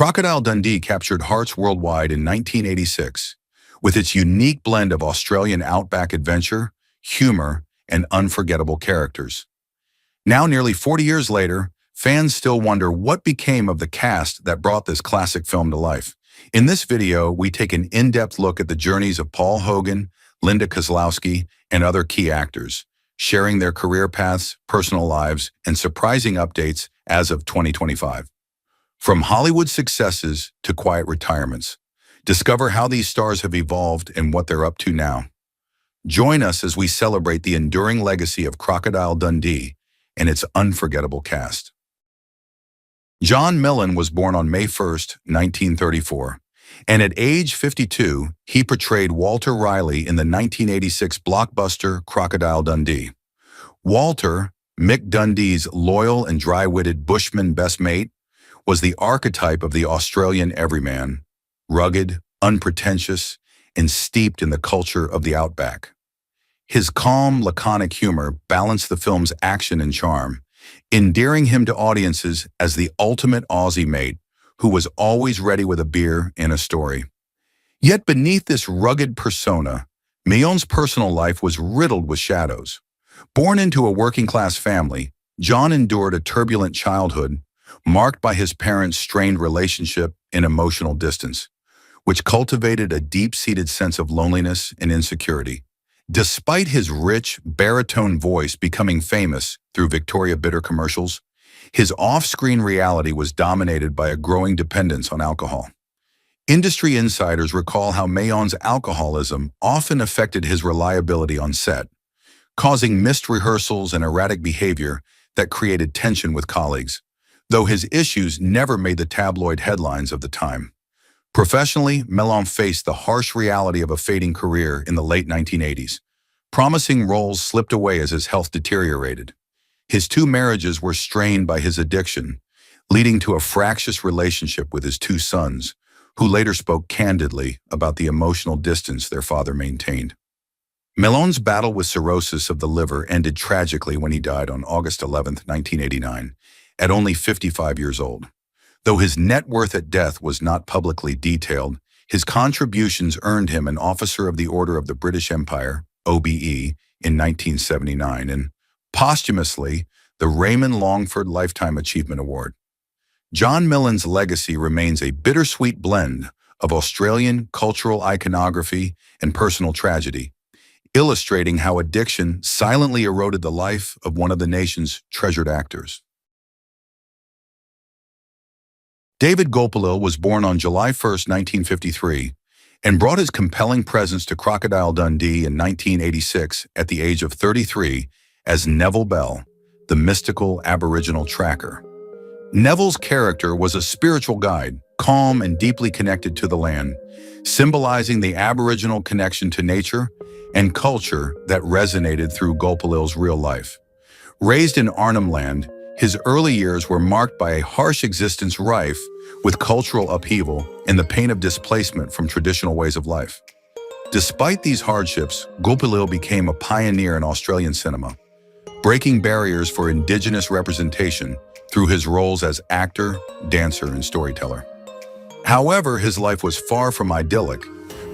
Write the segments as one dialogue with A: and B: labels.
A: Crocodile Dundee captured hearts worldwide in 1986 with its unique blend of Australian outback adventure, humor, and unforgettable characters. Now, nearly 40 years later, fans still wonder what became of the cast that brought this classic film to life. In this video, we take an in-depth look at the journeys of Paul Hogan, Linda Kozlowski, and other key actors, sharing their career paths, personal lives, and surprising updates as of 2025. From Hollywood successes to quiet retirements, discover how these stars have evolved and what they're up to now. Join us as we celebrate the enduring legacy of Crocodile Dundee and its unforgettable cast. John Millan was born on May 1st, 1934, and at age 52, he portrayed Walter Riley in the 1986 blockbuster Crocodile Dundee. Walter, Mick Dundee's loyal and dry-witted bushman best mate, was the archetype of the Australian everyman, rugged, unpretentious, and steeped in the culture of the outback. His calm, laconic humor balanced the film's action and charm, endearing him to audiences as the ultimate Aussie mate who was always ready with a beer and a story. Yet beneath this rugged persona, Millan's personal life was riddled with shadows. Born into a working-class family, John endured a turbulent childhood marked by his parents' strained relationship and emotional distance, which cultivated a deep-seated sense of loneliness and insecurity. Despite his rich, baritone voice becoming famous through Victoria Bitter commercials, his off-screen reality was dominated by a growing dependence on alcohol. Industry insiders recall how Millan's alcoholism often affected his reliability on set, causing missed rehearsals and erratic behavior that created tension with colleagues, though his issues never made the tabloid headlines of the time. Professionally, Millan faced the harsh reality of a fading career in the late 1980s. Promising roles slipped away as his health deteriorated. His 2 marriages were strained by his addiction, leading to a fractious relationship with his 2 sons, who later spoke candidly about the emotional distance their father maintained. Millan's battle with cirrhosis of the liver ended tragically when he died on August 11, 1989, at only 55 years old. Though his net worth at death was not publicly detailed, his contributions earned him an Officer of the Order of the British Empire, OBE, in 1979, and posthumously the Raymond Longford Lifetime Achievement Award. John Millan's legacy remains a bittersweet blend of Australian cultural iconography and personal tragedy, illustrating how addiction silently eroded the life of one of the nation's treasured actors. David Gulpil was born on July 1, 1953, and brought his compelling presence to Crocodile Dundee in 1986 at the age of 33 as Neville Bell, the mystical Aboriginal tracker. Neville's character was a spiritual guide, calm and deeply connected to the land, symbolizing the Aboriginal connection to nature and culture that resonated through Gulpil's real life. Raised in Arnhem Land, his early years were marked by a harsh existence rife with cultural upheaval and the pain of displacement from traditional ways of life. Despite these hardships, Gulpil became a pioneer in Australian cinema, breaking barriers for Indigenous representation through his roles as actor, dancer, and storyteller. However, his life was far from idyllic.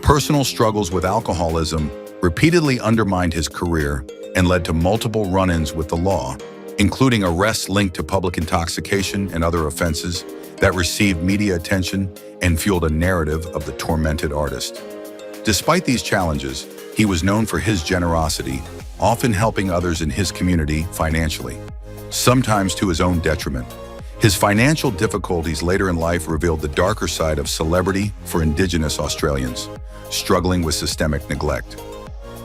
A: Personal struggles with alcoholism repeatedly undermined his career and led to multiple run-ins with the law, including arrests linked to public intoxication and other offenses that received media attention and fueled a narrative of the tormented artist. Despite these challenges, he was known for his generosity, often helping others in his community financially, sometimes to his own detriment. His financial difficulties later in life revealed the darker side of celebrity for Indigenous Australians, struggling with systemic neglect.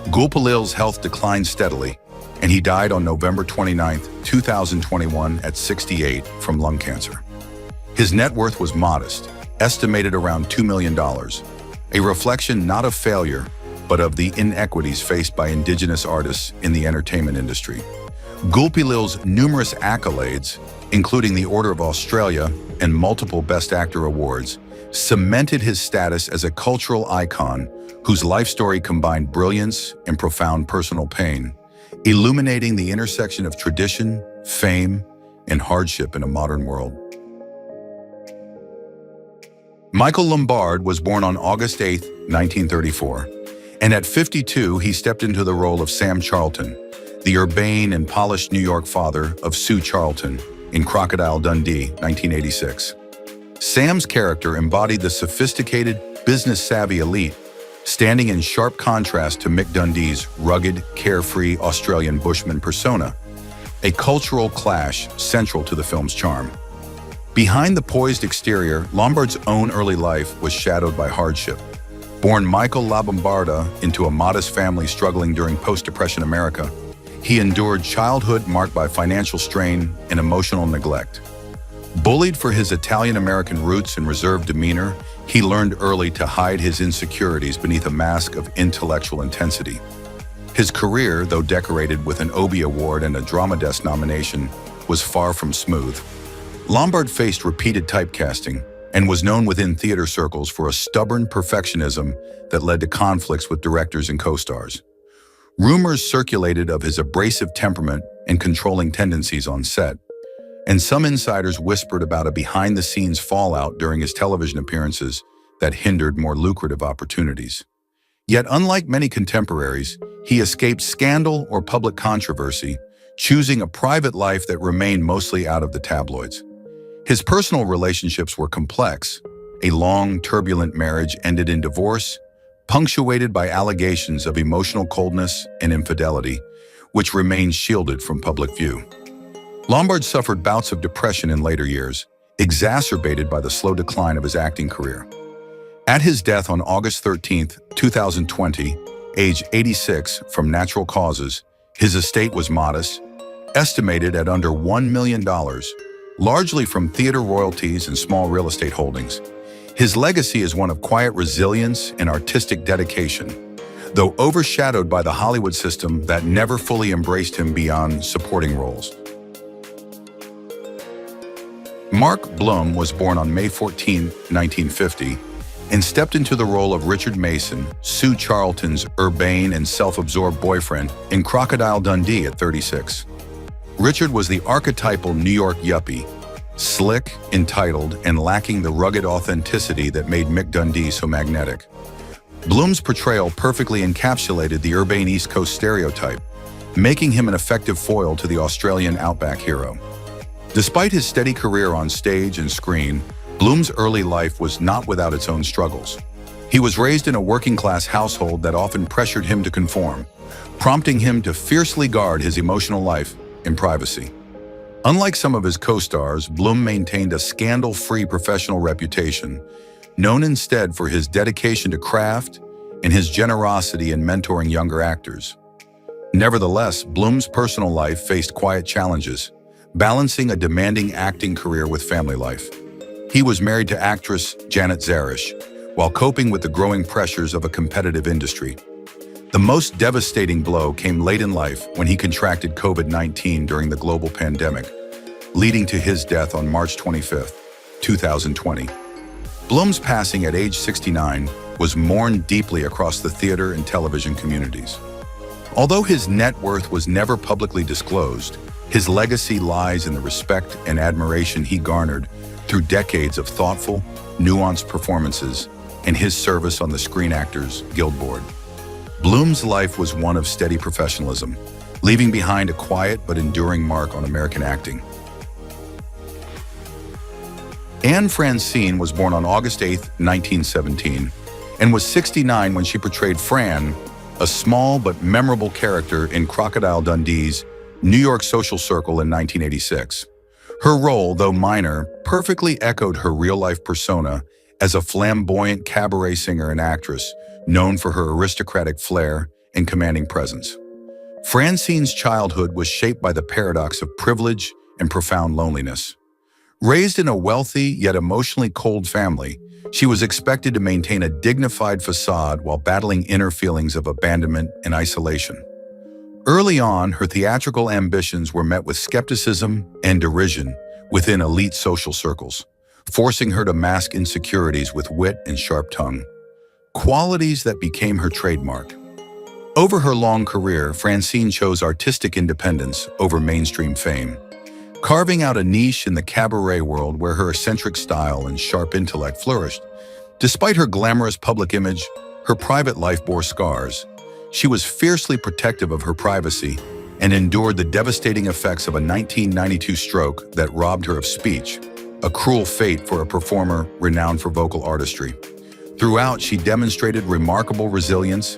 A: Gulpil's health declined steadily, and he died on November 29, 2021 at 68 from lung cancer. His net worth was modest, estimated around $2 million, a reflection not of failure, but of the inequities faced by Indigenous artists in the entertainment industry. Gulpil's numerous accolades, including the Order of Australia and multiple Best Actor awards, cemented his status as a cultural icon whose life story combined brilliance and profound personal pain, illuminating the intersection of tradition, fame, and hardship in a modern world. Michael Lombard was born on August 8, 1934, and at 52 he stepped into the role of Sam Charlton, the urbane and polished New York father of Sue Charlton in Crocodile Dundee, 1986. Sam's character embodied the sophisticated, business-savvy elite, standing in sharp contrast to Mick Dundee's rugged, carefree Australian bushman persona, a cultural clash central to the film's charm. Behind the poised exterior, Lombard's own early life was shadowed by hardship. Born Michael Lombarda into a modest family struggling during post-Depression America, he endured childhood marked by financial strain and emotional neglect. Bullied for his Italian-American roots and reserved demeanor, he learned early to hide his insecurities beneath a mask of intellectual intensity. His career, though decorated with an Obie Award and a Drama Desk nomination, was far from smooth. Lombard faced repeated typecasting and was known within theater circles for a stubborn perfectionism that led to conflicts with directors and co-stars. Rumors circulated of his abrasive temperament and controlling tendencies on set, and some insiders whispered about a behind-the-scenes fallout during his television appearances that hindered more lucrative opportunities. Yet, unlike many contemporaries, he escaped scandal or public controversy, choosing a private life that remained mostly out of the tabloids. His personal relationships were complex. A long, turbulent marriage ended in divorce, punctuated by allegations of emotional coldness and infidelity, which remained shielded from public view. Lombard suffered bouts of depression in later years, exacerbated by the slow decline of his acting career. At his death on August 13, 2020, age 86 from natural causes, his estate was modest, estimated at under $1 million, largely from theater royalties and small real estate holdings. His legacy is one of quiet resilience and artistic dedication, though overshadowed by the Hollywood system that never fully embraced him beyond supporting roles. Mark Blum was born on May 14, 1950, and stepped into the role of Richard Mason, Sue Charlton's urbane and self-absorbed boyfriend, in Crocodile Dundee at 36. Richard was the archetypal New York yuppie, slick, entitled, and lacking the rugged authenticity that made Mick Dundee so magnetic. Blum's portrayal perfectly encapsulated the urbane East Coast stereotype, making him an effective foil to the Australian outback hero. Despite his steady career on stage and screen, Blum's early life was not without its own struggles. He was raised in a working-class household that often pressured him to conform, prompting him to fiercely guard his emotional life in privacy. Unlike some of his co-stars, Blum maintained a scandal-free professional reputation, known instead for his dedication to craft and his generosity in mentoring younger actors. Nevertheless, Blum's personal life faced quiet challenges, balancing a demanding acting career with family life. He was married to actress Janet Zarish, while coping with the growing pressures of a competitive industry. The most devastating blow came late in life when he contracted COVID-19 during the global pandemic, leading to his death on March 25, 2020. Blum's passing at age 69 was mourned deeply across the theater and television communities. Although his net worth was never publicly disclosed, his legacy lies in the respect and admiration he garnered through decades of thoughtful, nuanced performances and his service on the Screen Actors Guild Board. Blum's life was one of steady professionalism, leaving behind a quiet but enduring mark on American acting. Francine was born on August 8, 1917, and was 69 when she portrayed Fran, a small but memorable character in Crocodile Dundee's New York social circle in 1986. Her role, though minor, perfectly echoed her real-life persona as a flamboyant cabaret singer and actress known for her aristocratic flair and commanding presence. Francine's childhood was shaped by the paradox of privilege and profound loneliness. Raised in a wealthy yet emotionally cold family, she was expected to maintain a dignified facade while battling inner feelings of abandonment and isolation. Early on, her theatrical ambitions were met with skepticism and derision within elite social circles, forcing her to mask insecurities with wit and sharp tongue, qualities that became her trademark. Over her long career, Francine chose artistic independence over mainstream fame. carving out a niche in the cabaret world where her eccentric style and sharp intellect flourished. Despite her glamorous public image, her private life bore scars. She was fiercely protective of her privacy and endured the devastating effects of a 1992 stroke that robbed her of speech, a cruel fate for a performer renowned for vocal artistry. Throughout, she demonstrated remarkable resilience,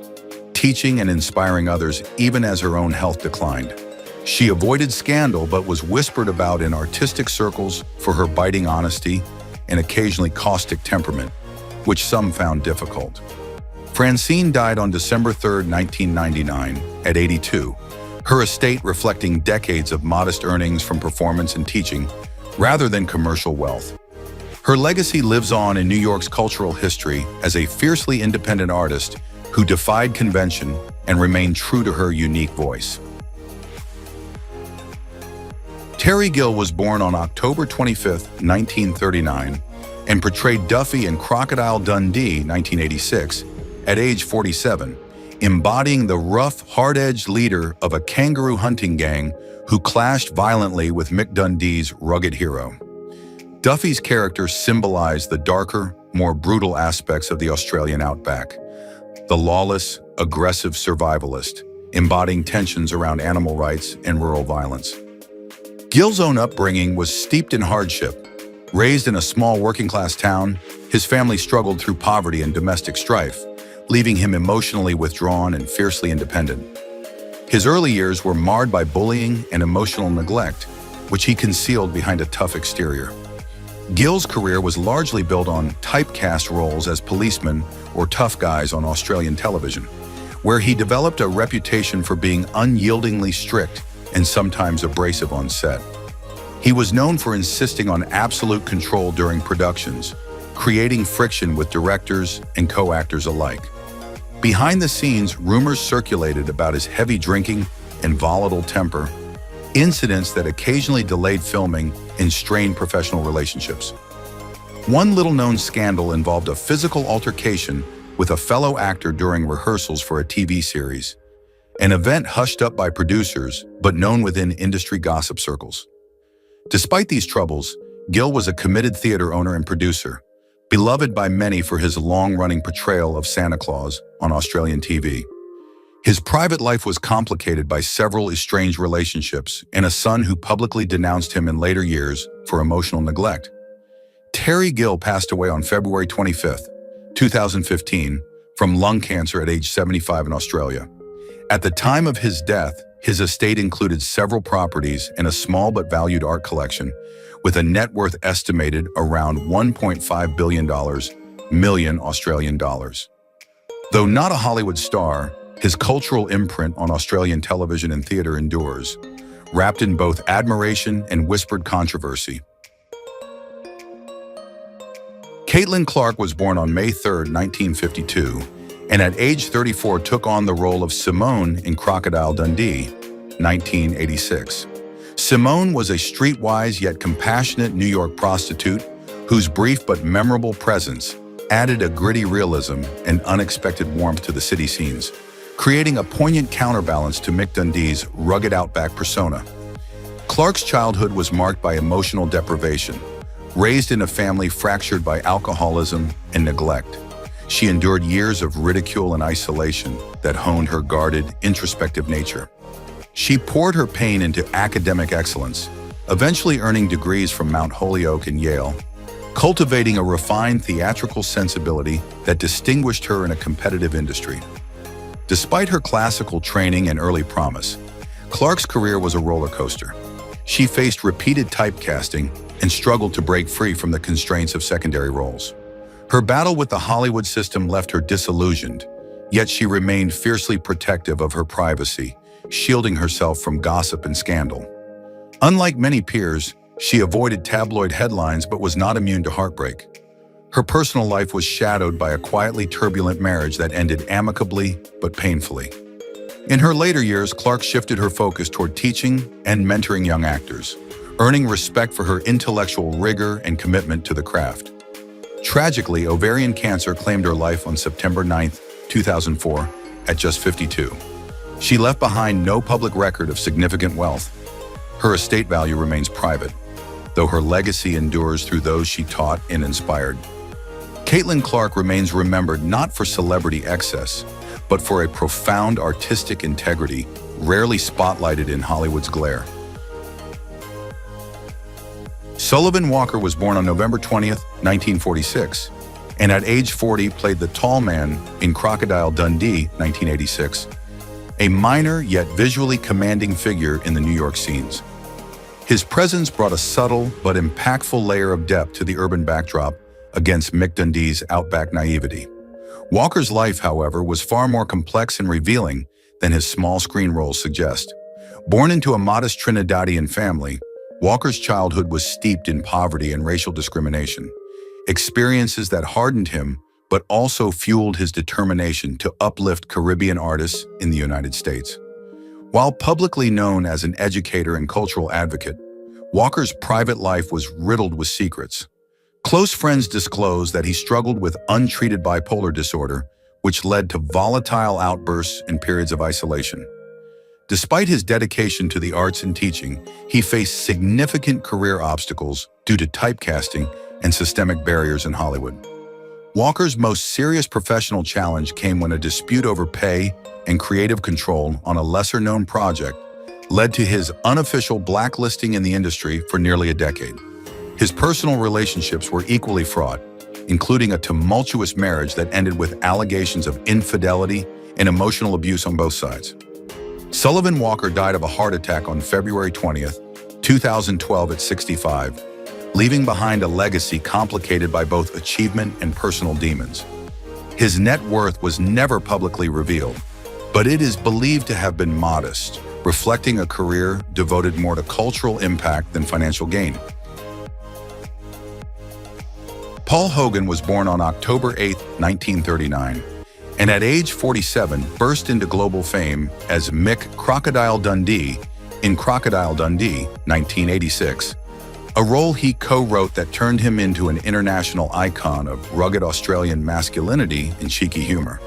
A: teaching and inspiring others even as her own health declined. She avoided scandal but was whispered about in artistic circles for her biting honesty and occasionally caustic temperament, which some found difficult. Francine died on December 3, 1999, at 82, her estate reflecting decades of modest earnings from performance and teaching rather than commercial wealth. Her legacy lives on in New York's cultural history as a fiercely independent artist who defied convention and remained true to her unique voice. Terry Gill was born on October 25, 1939, and portrayed Duffy in Crocodile Dundee, 1986, at age 47, embodying the rough, hard-edged leader of a kangaroo hunting gang who clashed violently with Mick Dundee's rugged hero. Duffy's character symbolized the darker, more brutal aspects of the Australian outback, the lawless, aggressive survivalist, embodying tensions around animal rights and rural violence. Gill's own upbringing was steeped in hardship. Raised in a small working-class town, his family struggled through poverty and domestic strife, leaving him emotionally withdrawn and fiercely independent. His early years were marred by bullying and emotional neglect, which he concealed behind a tough exterior. Gill's career was largely built on typecast roles as policemen or tough guys on Australian television, where he developed a reputation for being unyieldingly strict and sometimes abrasive on set. He was known for insisting on absolute control during productions, creating friction with directors and co-actors alike. Behind the scenes, rumors circulated about his heavy drinking and volatile temper, incidents that occasionally delayed filming and strained professional relationships. One little-known scandal involved a physical altercation with a fellow actor during rehearsals for a TV series, an event hushed up by producers but known within industry gossip circles. Despite these troubles, Gill was a committed theater owner and producer, beloved by many for his long-running portrayal of Santa Claus on Australian TV. His private life was complicated by several estranged relationships and a son who publicly denounced him in later years for emotional neglect. Terry Gill passed away on February 25, 2015, from lung cancer at age 75 in Australia. At the time of his death, his estate included several properties and a small but valued art collection, with a net worth estimated around $1.5 million Australian dollars. Though not a Hollywood star, his cultural imprint on Australian television and theater endures, wrapped in both admiration and whispered controversy. Caitlin Clarke was born on May 3, 1952, and at age 34 took on the role of Simone in Crocodile Dundee, 1986. Simone was a streetwise yet compassionate New York prostitute whose brief but memorable presence added a gritty realism and unexpected warmth to the city scenes, creating a poignant counterbalance to Mick Dundee's rugged outback persona. Clarke's childhood was marked by emotional deprivation. Raised in a family fractured by alcoholism and neglect, she endured years of ridicule and isolation that honed her guarded, introspective nature. She poured her pain into academic excellence, eventually earning degrees from Mount Holyoke and Yale, cultivating a refined theatrical sensibility that distinguished her in a competitive industry. Despite her classical training and early promise, Clarke's career was a roller coaster. She faced repeated typecasting and struggled to break free from the constraints of secondary roles. Her battle with the Hollywood system left her disillusioned, yet she remained fiercely protective of her privacy, shielding herself from gossip and scandal. Unlike many peers, she avoided tabloid headlines but was not immune to heartbreak. Her personal life was shadowed by a quietly turbulent marriage that ended amicably but painfully. In her later years, Clarke shifted her focus toward teaching and mentoring young actors, earning respect for her intellectual rigor and commitment to the craft. Tragically, ovarian cancer claimed her life on September 9, 2004, at just 52. She left behind no public record of significant wealth. Her estate value remains private, though her legacy endures through those she taught and inspired. Caitlin Clark remains remembered not for celebrity excess, but for a profound artistic integrity rarely spotlighted in Hollywood's glare. Sullivan Walker was born on November 20th, 1946, and at age 40 played the tall man in Crocodile Dundee, 1986, a minor yet visually commanding figure in the New York scenes. His presence brought a subtle but impactful layer of depth to the urban backdrop against Mick Dundee's outback naivety. Walker's life, however, was far more complex and revealing than his small screen roles suggest. Born into a modest Trinidadian family, Walker's childhood was steeped in poverty and racial discrimination, experiences that hardened him but also fueled his determination to uplift Caribbean artists in the United States. While publicly known as an educator and cultural advocate, Walker's private life was riddled with secrets. Close friends disclosed that he struggled with untreated bipolar disorder, which led to volatile outbursts and periods of isolation. Despite his dedication to the arts and teaching, he faced significant career obstacles due to typecasting and systemic barriers in Hollywood. Walker's most serious professional challenge came when a dispute over pay and creative control on a lesser-known project led to his unofficial blacklisting in the industry for nearly a decade. His personal relationships were equally fraught, including a tumultuous marriage that ended with allegations of infidelity and emotional abuse on both sides. Sullivan Walker died of a heart attack on February 20th, 2012 at 65, leaving behind a legacy complicated by both achievement and personal demons. His net worth was never publicly revealed, but it is believed to have been modest, reflecting a career devoted more to cultural impact than financial gain. Paul Hogan was born on October 8, 1939, and at age 47 burst into global fame as Mick Crocodile Dundee in Crocodile Dundee, 1986, a role he co-wrote that turned him into an international icon of rugged Australian masculinity and cheeky humor.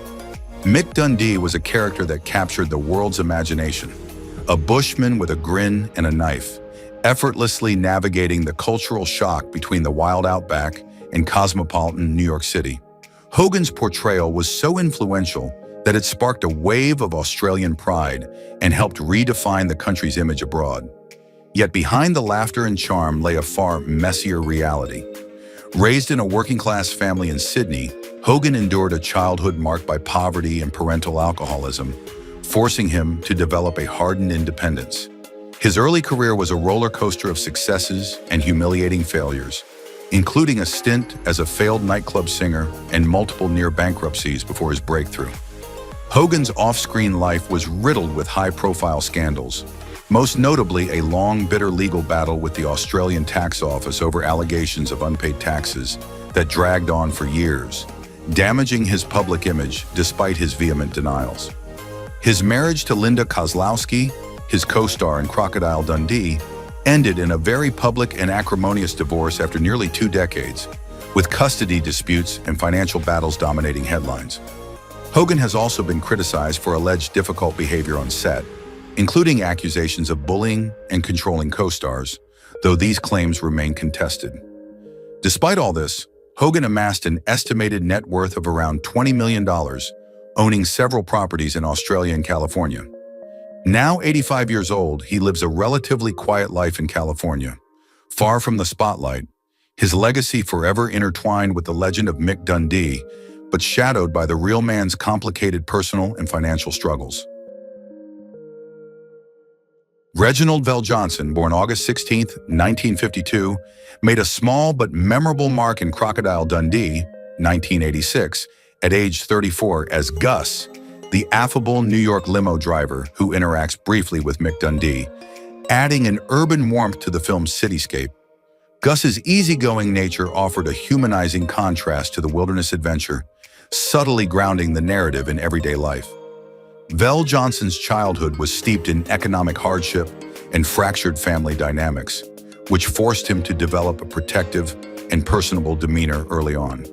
A: Mick Dundee was a character that captured the world's imagination, a bushman with a grin and a knife, effortlessly navigating the cultural shock between the wild outback and cosmopolitan New York City. Hogan's portrayal was so influential that it sparked a wave of Australian pride and helped redefine the country's image abroad. Yet behind the laughter and charm lay a far messier reality. Raised in a working-class family in Sydney, Hogan endured a childhood marked by poverty and parental alcoholism, forcing him to develop a hardened independence. His early career was a roller coaster of successes and humiliating failures, including a stint as a failed nightclub singer and multiple near bankruptcies before his breakthrough. Hogan's off-screen life was riddled with high-profile scandals, most notably a long, bitter legal battle with the Australian Tax Office over allegations of unpaid taxes that dragged on for years, damaging his public image despite his vehement denials. His marriage to Linda Kozlowski, his co-star in Crocodile Dundee, ended in a very public and acrimonious divorce after nearly 2 decades, with custody disputes and financial battles dominating headlines. Hogan has also been criticized for alleged difficult behavior on set, including accusations of bullying and controlling co-stars, though these claims remain contested. Despite all this, Hogan amassed an estimated net worth of around $20 million, owning several properties in Australia and California. Now 85 years old, he lives a relatively quiet life in California. Far from the spotlight, his legacy forever intertwined with the legend of Mick Dundee, but shadowed by the real man's complicated personal and financial struggles. Reginald Johnson, born August 16, 1952, made a small but memorable mark in Crocodile Dundee, 1986, at age 34 as Gus, the affable New York limo driver who interacts briefly with Mick Dundee, adding an urban warmth to the film's cityscape. Gus's easygoing nature offered a humanizing contrast to the wilderness adventure, subtly grounding the narrative in everyday life. Johnson's childhood was steeped in economic hardship and fractured family dynamics, which forced him to develop a protective and personable demeanor early on.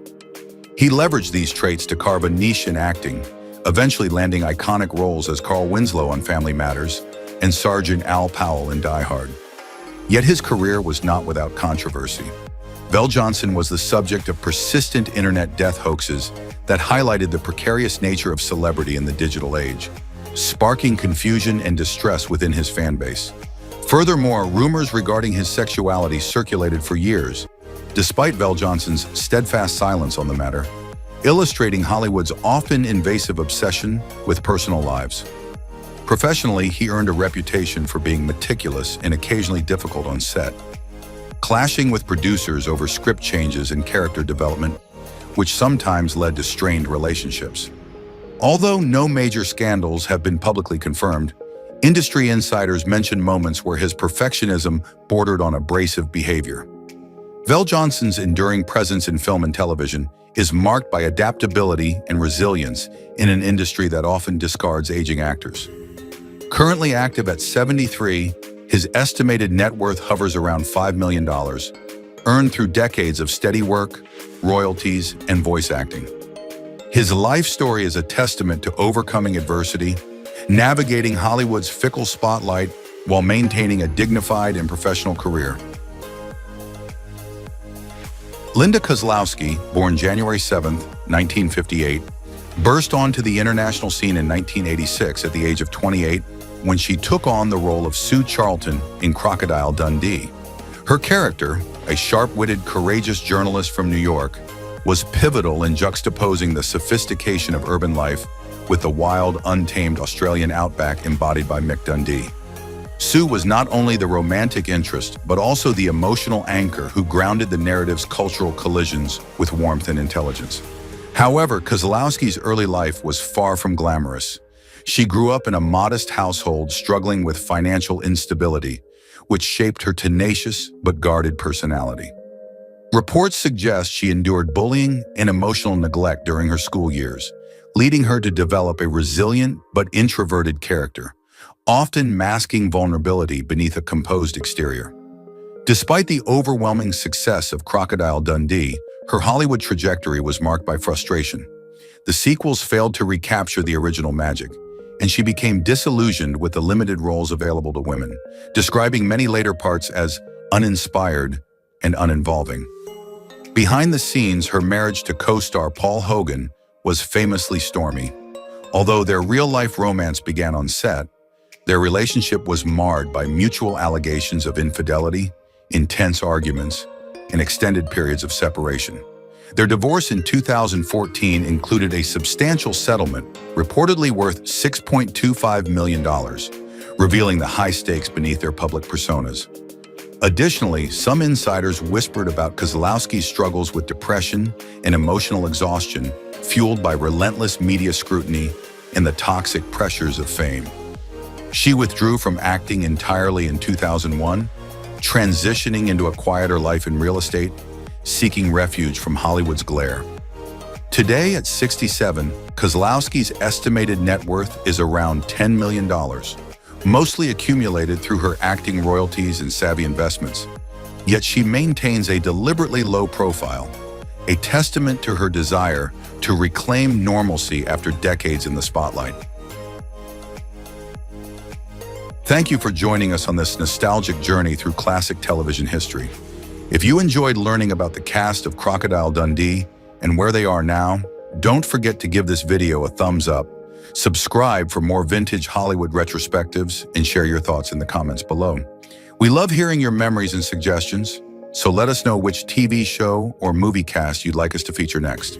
A: He leveraged these traits to carve a niche in acting, eventually landing iconic roles as Carl Winslow on Family Matters and Sergeant Al Powell in Die Hard. Yet his career was not without controversy. Vel Johnson was the subject of persistent internet death hoaxes that highlighted the precarious nature of celebrity in the digital age, sparking confusion and distress within his fan base. Furthermore, rumors regarding his sexuality circulated for years, despite Vel Johnson's steadfast silence on the matter, illustrating Hollywood's often invasive obsession with personal lives. Professionally, he earned a reputation for being meticulous and occasionally difficult on set, clashing with producers over script changes and character development, which sometimes led to strained relationships. Although no major scandals have been publicly confirmed, industry insiders mention moments where his perfectionism bordered on abrasive behavior. Vel Johnson's enduring presence in film and television is marked by adaptability and resilience in an industry that often discards aging actors. Currently active at 73, his estimated net worth hovers around $5 million, earned through decades of steady work, royalties, and voice acting. His life story is a testament to overcoming adversity, navigating Hollywood's fickle spotlight while maintaining a dignified and professional career. Linda Kozlowski, born January 7, 1958, burst onto the international scene in 1986 at the age of 28 when she took on the role of Sue Charlton in Crocodile Dundee. Her character, a sharp-witted, courageous journalist from New York, was pivotal in juxtaposing the sophistication of urban life with the wild, untamed Australian outback embodied by Mick Dundee. Sue was not only the romantic interest, but also the emotional anchor who grounded the narrative's cultural collisions with warmth and intelligence. However, Kozlowski's early life was far from glamorous. She grew up in a modest household struggling with financial instability, which shaped her tenacious but guarded personality. Reports suggest she endured bullying and emotional neglect during her school years, leading her to develop a resilient but introverted character, often masking vulnerability beneath a composed exterior. Despite the overwhelming success of Crocodile Dundee, her Hollywood trajectory was marked by frustration. The sequels failed to recapture the original magic, and she became disillusioned with the limited roles available to women, describing many later parts as uninspired and uninvolving. Behind the scenes, her marriage to co-star Paul Hogan was famously stormy. Although their real-life romance began on set, their relationship was marred by mutual allegations of infidelity, intense arguments, and extended periods of separation. Their divorce in 2014 included a substantial settlement, reportedly worth $6.25 million, revealing the high stakes beneath their public personas. Additionally, some insiders whispered about Kozlowski's struggles with depression and emotional exhaustion, fueled by relentless media scrutiny and the toxic pressures of fame. She withdrew from acting entirely in 2001, transitioning into a quieter life in real estate, seeking refuge from Hollywood's glare. Today, at 67, Kozlowski's estimated net worth is around $10 million, mostly accumulated through her acting royalties and savvy investments. Yet she maintains a deliberately low profile, a testament to her desire to reclaim normalcy after decades in the spotlight. Thank you for joining us on this nostalgic journey through classic television history. If you enjoyed learning about the cast of Crocodile Dundee and where they are now, don't forget to give this video a thumbs up, subscribe for more vintage Hollywood retrospectives, and share your thoughts in the comments below. We love hearing your memories and suggestions, so let us know which TV show or movie cast you'd like us to feature next.